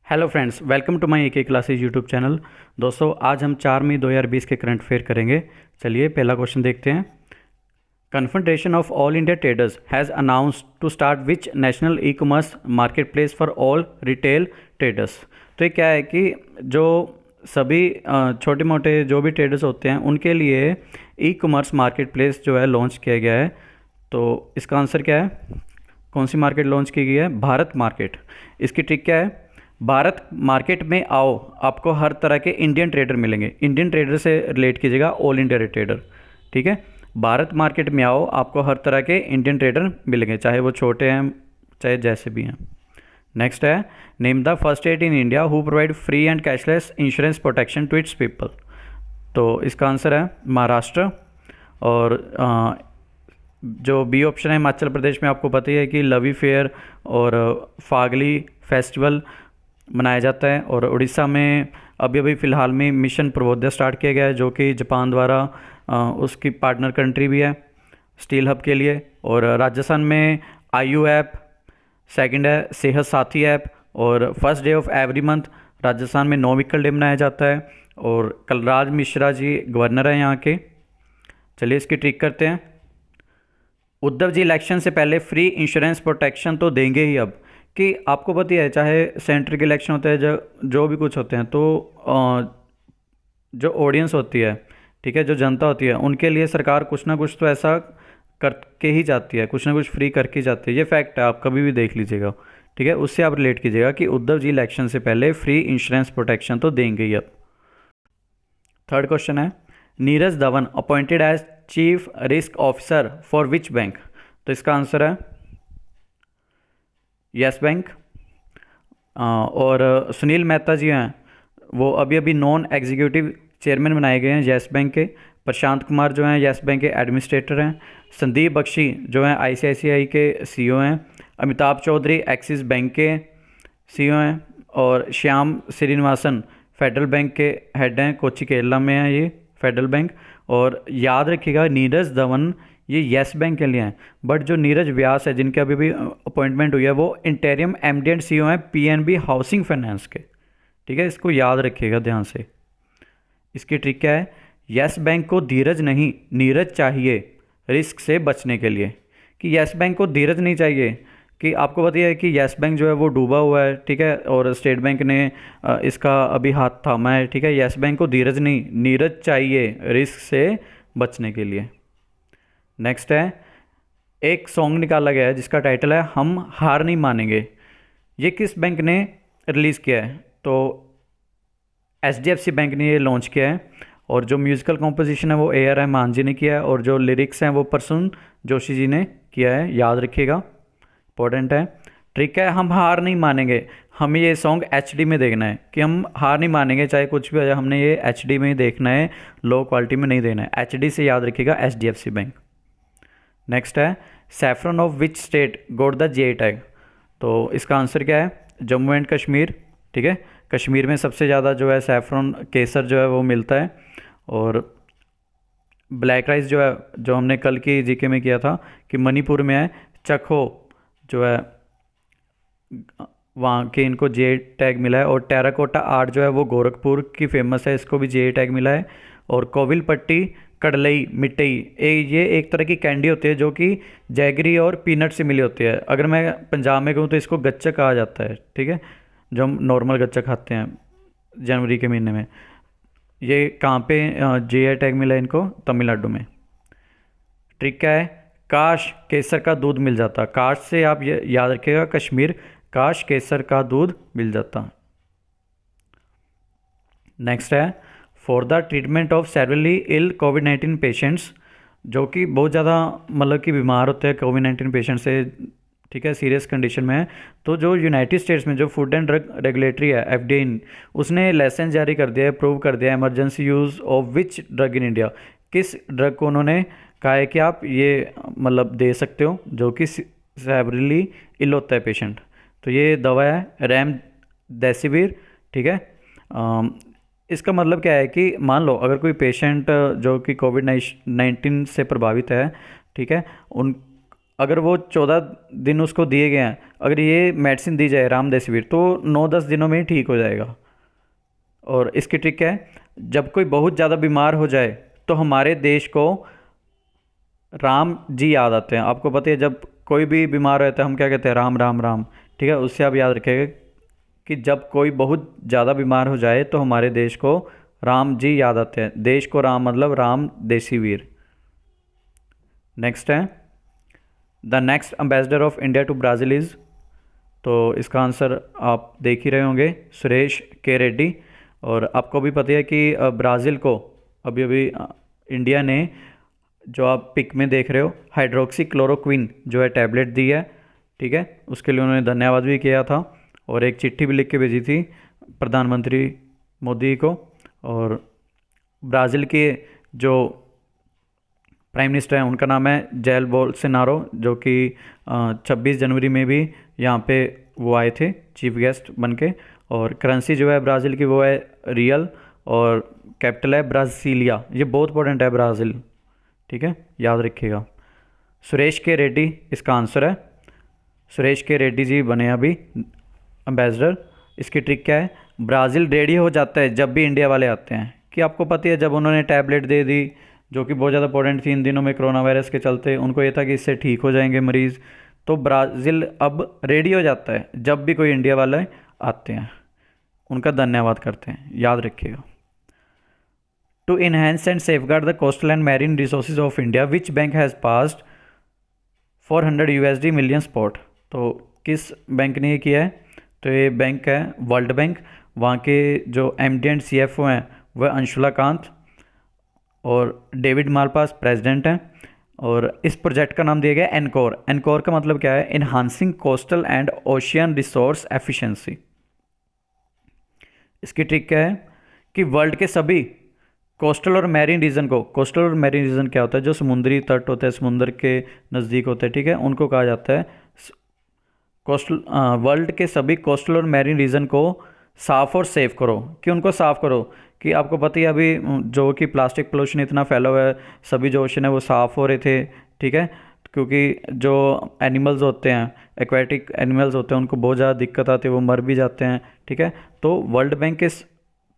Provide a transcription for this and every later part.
Hello friends, welcome to my AK classes YouTube channel. दोस्तों, आज हम 4 मई 2020 के करंट अफेयर करेंगे। चलिए पहला क्वेश्चन देखते हैं। Confederation of all India traders has announced to start which national e commerce marketplace for all retail traders. तो ये क्या है कि जो सभी छोटे मोटे जो भी ट्रेडर्स होते हैं उनके लिए ई कॉमर्स मार्केट प्लेस जो है लॉन्च किया गया है। तो इसका आंसर क्या है? कौन सी मार्केट लॉन्च की गई है? भारत मार्केट। इसकी ट्रिक क्या है? भारत मार्केट में आओ, आपको हर तरह के इंडियन ट्रेडर मिलेंगे। इंडियन ट्रेडर से रिलेट कीजिएगा, ऑल इंडिया ट्रेडर। ठीक है, भारत मार्केट में आओ, आपको हर तरह के इंडियन ट्रेडर मिलेंगे, चाहे वो छोटे हैं चाहे जैसे भी हैं। नेक्स्ट है, name the first state in India who provide free and cashless insurance protection to its people. तो इसका आंसर है महाराष्ट्र। और जो बी ऑप्शन है हिमाचल प्रदेश में, आपको पता ही है कि लवी फेयर और फागली फेस्टिवल मनाया जाता है। और उड़ीसा में अभी अभी फ़िलहाल में मिशन पूर्वोदय स्टार्ट किया गया है, जो कि जापान द्वारा उसकी पार्टनर कंट्री भी है स्टील हब के लिए। और राजस्थान में आयु ऐप, सेकंड है सेहत साथी ऐप, और first day of every month Rajasthan में नो व्हीकल डे मनाया जाता है। और कलराज मिश्रा जी गवर्नर हैं यहाँ के। चलिए इसकी ट्रिक करते हैं। उद्धव जी इलेक्शन से पहले फ्री इंश्योरेंस प्रोटेक्शन तो देंगे ही अब, कि आपको पता ही है चाहे सेंटर के इलेक्शन होते हैं जो भी कुछ होते हैं, तो जो ऑडियंस होती है, ठीक है, जो जनता होती है, उनके लिए सरकार कुछ ना कुछ तो ऐसा करके ही जाती है, कुछ ना कुछ फ्री करके जाती है। ये फैक्ट है, आप कभी भी देख लीजिएगा। ठीक है, उससे आप रिलेट कीजिएगा कि उद्धव जी इलेक्शन से पहले फ्री इंश्योरेंस प्रोटेक्शन तो देंगे ही अब। थर्ड क्वेश्चन है, Neeraj Dhawan appointed as chief risk officer for which bank. तो इसका आंसर है यस बैंक। और सुनील मेहता जी हैं, वो अभी अभी नॉन एग्जीक्यूटिव चेयरमैन बनाए गए हैं येस बैंक के। प्रशांत कुमार जो हैं येस बैंक के एडमिनिस्ट्रेटर हैं। संदीप बख्शी जो हैं ICICI के CEO हैं। अमिताभ चौधरी एक्सिस बैंक के CEO हैं। और श्याम श्रीनिवासन फेडरल बैंक के हेड हैं, कोच्चि केरला में है ये फेडरल बैंक। और याद रखिएगा, नीरज धवन ये येस बैंक के लिए हैं, बट जो नीरज व्यास है जिनके अभी भी अपॉइंटमेंट हुई है, वो इंटेरियम MD एंड CEO हैं PNB हाउसिंग फाइनेंस के। ठीक है, इसको याद रखिएगा ध्यान से। इसकी ट्रिक क्या है? येस बैंक को धीरज नहीं नीरज चाहिए रिस्क से बचने के लिए। कि येस बैंक को धीरज नहीं चाहिए, कि आपको पता है कि येस बैंक जो है वो डूबा हुआ है, ठीक है, और स्टेट बैंक ने इसका अभी हाथ थामा है। ठीक है, येस बैंक को धीरज नहीं नीरज चाहिए रिस्क से बचने के लिए। नेक्स्ट है, एक सॉन्ग निकाला गया है जिसका टाइटल है हम हार नहीं मानेंगे। ये किस बैंक ने रिलीज़ किया है? तो HDFC बैंक ने ये लॉन्च किया है। और जो म्यूज़िकल कॉम्पोजिशन है वो AR रहमान जी ने किया है, और जो लिरिक्स हैं वो प्रसून जोशी जी ने किया है। याद रखिएगा, इंपॉर्टेंट है। ट्रिक है, हम हार नहीं मानेंगे। हमें ये सॉन्ग HD में देखना है, कि हम हार नहीं मानेंगे चाहे कुछ भी हो जाए, हमने ये HD में ही देखना है, लो क्वालिटी में नहीं देना है। HD से याद रखिएगा HDFC बैंक। नेक्स्ट है, saffron of which state got the GI tag. तो इसका आंसर क्या है? जम्मू एंड कश्मीर। ठीक है, कश्मीर में सबसे ज़्यादा जो है सैफरन केसर जो है वो मिलता है। और ब्लैक राइस जो है, जो हमने कल की GK में किया था कि मणिपुर में है, चखो जो है वहाँ के इनको GI टैग मिला है। और टेराकोटा आर्ट जो है वो गोरखपुर की फेमस है, इसको भी GI टैग मिला है। और कोविल पट्टी कड़लई मिठई ये एक तरह की कैंडी होती है जो कि जैगरी और पीनट से मिली होती है। अगर मैं पंजाब में कहूँ तो इसको गच्चक कहा जाता है। ठीक है, जो हम नॉर्मल गच्चक खाते हैं जनवरी के महीने में। ये कहाँ पे GI टैग मिला है इनको? तमिलनाडु में। ट्रिक क्या है? काश केसर का दूध मिल जाता। काश से आप ये याद रखिएगा कश्मीर, काश केसर का दूध मिल जाता। नेक्स्ट है, for the treatment of severely ill COVID-19 patients, जो कि बहुत ज़्यादा मतलब कि बीमार होते हैं COVID-19 पेशेंट से, ठीक है, सीरियस कंडीशन में है। तो जो यूनाइटेड स्टेट्स में जो फूड एंड ड्रग रेगुलेटरी है FDA, उसने लाइसेंस जारी कर दिया है, अप्रूव कर दिया है emergency use of which drug in India. किस ड्रग को उन्होंने कहा है कि आप ये मतलब दे सकते हो जो कि सेवरली इल होता है पेशेंट। तो ये दवा है रेमडेसिविर। ठीक है, इसका मतलब क्या है कि मान लो अगर कोई पेशेंट जो कि COVID-19 से प्रभावित है, ठीक है, उन अगर वो 14 दिन उसको दिए गए हैं, अगर ये मेडिसिन दी जाए रामदेसिविर तो 9-10 दिनों में ही ठीक हो जाएगा। और इसकी ट्रिक क्या है, जब कोई बहुत ज़्यादा बीमार हो जाए तो हमारे देश को राम जी याद आते हैं। आपको पता है जब कोई भी बीमार रहता है हम क्या कहते हैं, राम राम राम। ठीक है, उससे आप याद रखिएगा कि जब कोई बहुत ज़्यादा बीमार हो जाए तो हमारे देश को राम जी याद आते हैं। देश को राम मतलब राम देसी वीर। नेक्स्ट है, the next ambassador of India to Brazil is, तो इसका आंसर आप देख ही रहे होंगे, सुरेश के रेड्डी। और आपको भी पता है कि ब्राज़ील को अभी अभी इंडिया ने, जो आप पिक में देख रहे हो, हाइड्रोक्सी क्लोरोक्विन जो है टैबलेट दी है। ठीक है, उसके लिए उन्होंने धन्यवाद भी किया था और एक चिट्ठी भी लिख के भेजी थी प्रधानमंत्री मोदी को। और ब्राज़ील के जो प्राइम मिनिस्टर हैं उनका नाम है जैल बोल्सोनारो, जो कि 26 जनवरी में भी यहाँ पे वो आए थे चीफ गेस्ट बन के। और करेंसी जो है ब्राज़ील की वो है रियल, और कैपिटल है ब्राज़ीलिया। ये बहुत इंपॉर्टेंट है ब्राज़ील। ठीक है, याद रखिएगा। सुरेश के रेड्डी इसका आंसर है। सुरेश के रेड्डी जी बने अभी एम्बेसडर। इसकी ट्रिक क्या है, ब्राज़ील रेडी हो जाता है जब भी इंडिया वाले आते हैं। कि आपको पता है जब उन्होंने टैबलेट दे दी जो कि बहुत ज़्यादा इंपॉर्टेंट थी इन दिनों में कोरोना वायरस के चलते, उनको ये था कि इससे ठीक हो जाएंगे मरीज़, तो ब्राज़ील अब रेडी हो जाता है जब भी कोई इंडिया वाले आते हैं, उनका धन्यवाद करते हैं। याद रखिएगा। To enhance and safeguard the coastal and marine resources of India which bank has passed 400 USD million spot, तो किस बैंक ने ये किया है, तो ये बैंक है वर्ल्ड बैंक। वहाँ के जो MD एंड CFO हैं वह अंशुला कांत और डेविड मालपास प्रेसिडेंट हैं। और इस प्रोजेक्ट का नाम दिया गया एनकोर। एनकोर का मतलब क्या है, enhancing coastal and ocean resource efficiency. इसकी ट्रिक क्या है कि वर्ल्ड के सभी कोस्टल और मैरीन रीजन को, कोस्टल और मैरीन रीजन क्या होता है, जो समुद्री तट होते हैं, समुद्र के नज़दीक होते हैं, ठीक है, उनको कहा जाता है कोस्टल। वर्ल्ड के सभी कोस्टल और मैरीन रीजन को साफ़ और सेफ करो। कि उनको साफ़ करो कि आपको पता ही है अभी जो कि प्लास्टिक पोल्यूशन इतना फैला हुआ है, सभी जो ओशन है वो साफ़ हो रहे थे। ठीक है, क्योंकि जो एनिमल्स होते हैं, एक्वेटिक एनिमल्स होते हैं, उनको बहुत ज़्यादा दिक्कत आती है, वो मर भी जाते हैं। ठीक है, तो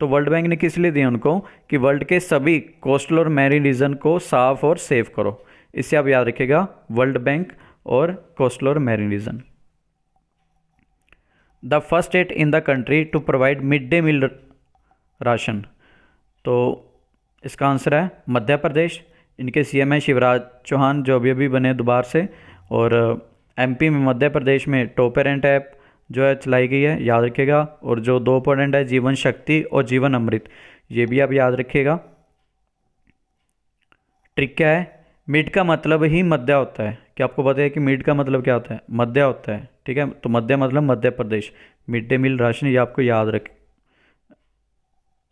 वर्ल्ड बैंक ने किस लिए दिया उनको, कि वर्ल्ड के सभी कोस्टल और मैरीन रीजन को साफ़ और सेफ करो। इससे आप याद रखिएगा, वर्ल्ड बैंक और कोस्टल और marine region. The first state in the country to provide mid day meal ration, तो इसका आंसर है मध्य प्रदेश। इनके CM है शिवराज चौहान, जो अभी बने दोबारा से। और MP में, मध्य प्रदेश में टॉपरेंट ऐप जो है चलाई गई है, याद रखिएगा। और जो 2 इंपॉर्टेंट है, जीवन शक्ति और जीवन अमृत, ये भी आप याद रखिएगा। ट्रिक क्या है, मिड का मतलब ही मध्य होता है। कि आपको पता है कि मिड का मतलब क्या होता है, मध्य होता है। ठीक है, तो मध्य मतलब Madhya Pradesh. Mid day meal ration, ये आपको याद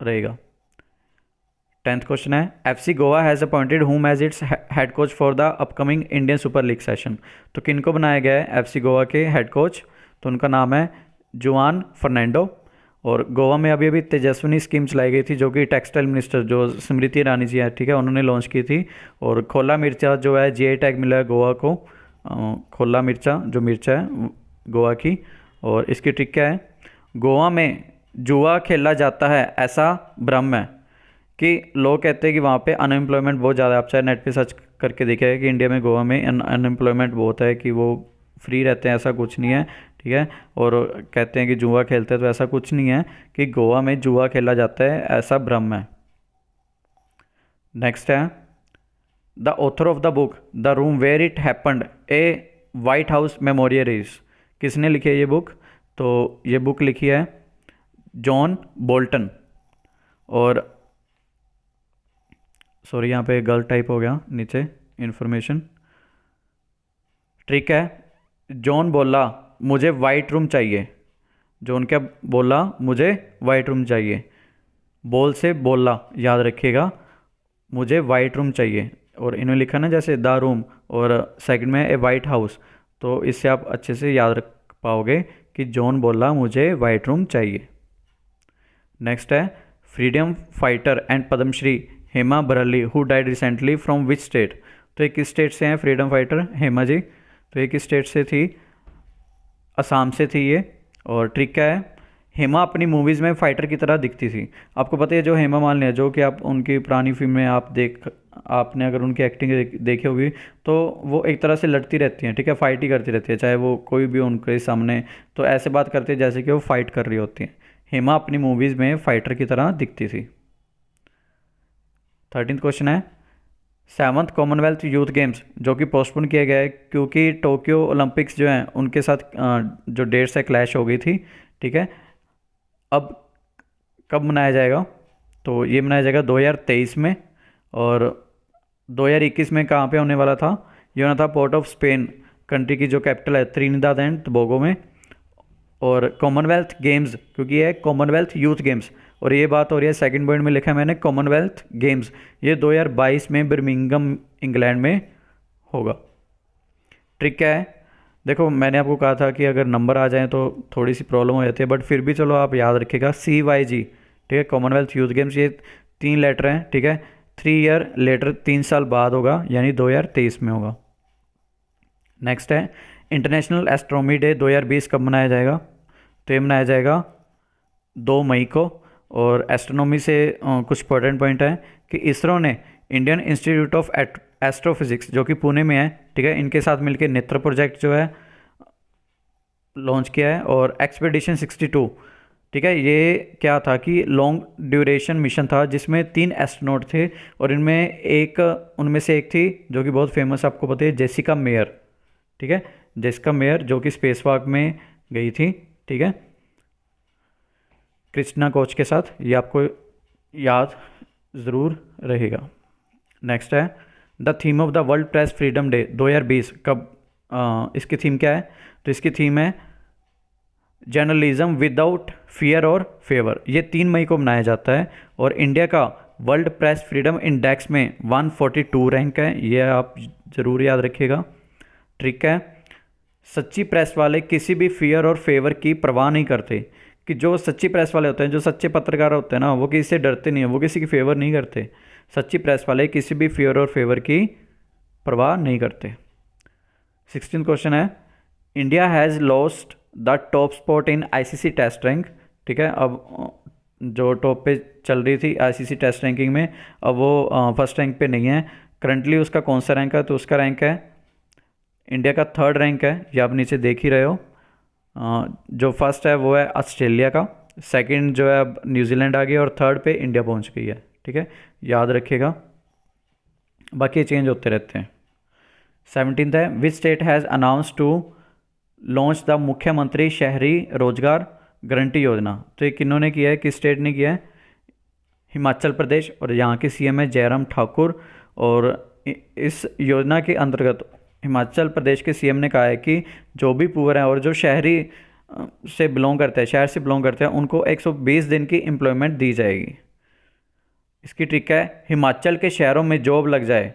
रहेगा। 10th क्वेश्चन है, FC Goa has appointed whom as its head coach for the upcoming Indian Super League session, तो किनको बनाया गया है FC गोवा के हेड कोच, तो उनका नाम है जुआन फर्नांडो। और गोवा में अभी तेजस्विनी स्कीम चलाई गई थी, जो कि टेक्सटाइल मिनिस्टर जो स्मृति ईरानी जी है, ठीक है, उन्होंने लॉन्च की थी। और खोला मिर्चा जो है GI टैग मिला है गोवा को, खोला मिर्चा जो मिर्चा है गोवा की। और इसकी ट्रिक क्या है, गोवा में जुआ खेला जाता है ऐसा भ्रम है। कि लोग कहते हैं कि वहाँ पे अनएम्प्लॉयमेंट बहुत ज़्यादा है। आप चाहे नेट पे सर्च करके देखिए कि इंडिया में गोवा में अनएम्प्लॉयमेंट बहुत है, कि वो फ्री रहते हैं, ऐसा कुछ नहीं है। ठीक है, और कहते हैं कि जुआ खेलते हैं, तो ऐसा कुछ नहीं है कि गोवा में जुआ खेला जाता है, ऐसा भ्रम है। नेक्स्ट है, the author of the book the room where it happened a White House memorial is, किसने लिखी है ये बुक, तो ये बुक लिखी है जॉन बोल्टन। और सॉरी, यहाँ पे गलत टाइप हो गया नीचे इन्फॉर्मेशन। ट्रिक है, जॉन बोला मुझे वाइट रूम चाहिए। जॉन क्या बोला, मुझे वाइट रूम चाहिए। बोल से बोला, याद रखिएगा, मुझे वाइट रूम चाहिए। और इन्होंने लिखा ना जैसे द रूम, और सेकंड में ए वाइट हाउस, तो इससे आप अच्छे से याद रख पाओगे कि जॉन बोला मुझे वाइट रूम चाहिए। नेक्स्ट है, freedom fighter and Padma Shri Hema Bharali who died recently from which state, तो ये किस स्टेट से हैं फ्रीडम फाइटर हेमा जी, तो एक स्टेट से थी, असम से थी ये। और ट्रिक क्या है, हेमा अपनी मूवीज़ में फाइटर की तरह दिखती थी। आपको पता है जो हेमा मालिनी है, जो कि आप उनकी पुरानी फिल्म में आपने अगर उनकी एक्टिंग देखी होगी, तो वो एक तरह से लड़ती रहती हैं, ठीक है, फाइट ही करती रहती है, चाहे वो कोई भी उनके सामने, तो ऐसे बात करती है जैसे कि वो फाइट कर रही होती हैं। हेमा अपनी मूवीज़ में फाइटर की तरह दिखती थी। 13th क्वेश्चन है, 7th कॉमनवेल्थ यूथ गेम्स जो कि पोस्टपोन किया गया है क्योंकि टोक्यो ओलंपिक्स जो हैं उनके साथ जो डेट्स है क्लैश हो गई थी, ठीक है। अब कब मनाया जाएगा, तो ये मनाया जाएगा 2023 में। और 2021 में कहाँ पे होने वाला था, ये होना था पोर्ट ऑफ स्पेन, कंट्री की जो कैपिटल है त्रिनिदाद एंड टोबैगो में। और कॉमनवेल्थ गेम्स, क्योंकि ये कॉमनवेल्थ यूथ गेम्स, और ये बात हो रही है सेकंड पॉइंट में लिखा है मैंने कॉमनवेल्थ गेम्स, ये 2022 में बर्मिंघम इंग्लैंड में होगा। ट्रिक क्या है, देखो मैंने आपको कहा था कि अगर नंबर आ जाए तो थोड़ी सी प्रॉब्लम हो जाती है, बट फिर भी चलो आप याद रखिएगा CYG, ठीक है, कॉमनवेल्थ यूथ गेम्स, ये 3 लेटर हैं, ठीक है। 3 ईयर लेटर, 3 साल बाद होगा, यानी 2023 में होगा। नेक्स्ट है इंटरनेशनल एस्ट्रोनॉमी डे 2020 कब मनाया जाएगा, तो ये मनाया जाएगा 2 मई को। और एस्ट्रोनॉमी से कुछ इंपॉर्टेंट पॉइंट है कि इसरो ने इंडियन इंस्टीट्यूट ऑफ एस्ट्रोफिजिक्स जो कि पुणे में है, ठीक है, इनके साथ मिलकर नेत्र प्रोजेक्ट जो है लॉन्च किया है। और एक्सपेडिशन 62, ठीक है, ये क्या था कि लॉन्ग ड्यूरेशन मिशन था जिसमें 3 एस्ट्रोनॉट थे, और उनमें से एक थी जो कि बहुत फेमस, आपको पता है, जेसिका मेयर, ठीक है, जेसिका मेयर जो कि स्पेस वॉक में गई थी, ठीक है, क्रिस्टिना कोच के साथ, ये आपको याद ज़रूर रहेगा। नेक्स्ट है the theme of the world press freedom day 2020 कब, इसकी थीम क्या है, तो इसकी थीम है जर्नलिज्म विदाउट फियर और फेवर। ये 3 मई को मनाया जाता है, और इंडिया का वर्ल्ड प्रेस फ्रीडम इंडेक्स में 142 रैंक है, ये आप ज़रूर याद रखिएगा। ट्रिक है, सच्ची प्रेस वाले किसी भी फियर और फेवर की परवाह नहीं करते, कि जो सच्ची प्रेस वाले होते हैं, जो सच्चे पत्रकार होते हैं ना, वो किसी से डरते नहीं है, वो किसी की फेवर नहीं करते। सच्ची प्रेस वाले किसी भी फियर और फेवर की परवाह नहीं करते। 16th क्वेश्चन है, India has lost the top spot in ICC test rank, ठीक है, अब जो टॉप पे चल रही थी ICC टेस्ट रैंकिंग में, अब वो फर्स्ट रैंक पे नहीं है करंटली। उसका कौन सा रैंक है, तो उसका रैंक है, इंडिया का 3rd रैंक है, ये आप नीचे देख ही रहे हो। जो फर्स्ट है वो है ऑस्ट्रेलिया का, सेकंड जो है अब न्यूजीलैंड आ गई, और 3rd पे इंडिया पहुंच गई है, ठीक है, याद रखिएगा, बाकी चेंज होते रहते हैं। 17th है, which state has announce to launch the मुख्यमंत्री शहरी रोजगार गारंटी योजना, तो ये किन्होंने किया है, किस स्टेट ने किया है, हिमाचल प्रदेश, और यहाँ के CM है जयराम ठाकुर। और इस योजना के अंतर्गत हिमाचल प्रदेश के CM ने कहा है कि जो भी पुअर हैं और जो शहरी से बिलोंग करते हैं, शहर से बिलोंग करते हैं, उनको 120 दिन की एम्प्लॉयमेंट दी जाएगी। इसकी ट्रिक है, हिमाचल के शहरों में जॉब लग जाए,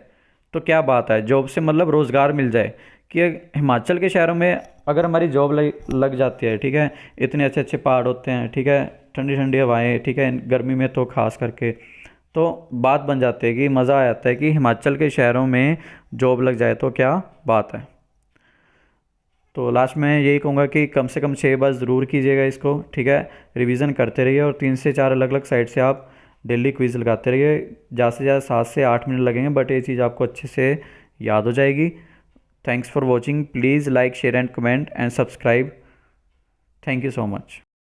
तो क्या बात है, जॉब से मतलब रोज़गार मिल जाए, कि हिमाचल के शहरों में अगर हमारी जॉब लग जाती है, ठीक है, इतने अच्छे अच्छे पहाड़ होते हैं, ठीक है, ठंडी ठंडी हवाएं, ठीक है, गर्मी में तो खास करके, तो बात बन जाती है कि मज़ा आ जाता है कि हिमाचल के शहरों में जॉब लग जाए, तो क्या बात है। तो लास्ट में यही कहूँगा कि कम से कम 6 बार ज़रूर कीजिएगा इसको, ठीक है, रिवीजन करते रहिए, और 3 से 4 अलग अलग साइट से आप डेली क्विज़ लगाते रहिए। ज़्यादा से ज़्यादा 7 से 8 मिनट लगेंगे, बट ये चीज़ आपको अच्छे से याद हो जाएगी। Thanks for watching, please like share and comment and subscribe. Thank you so much.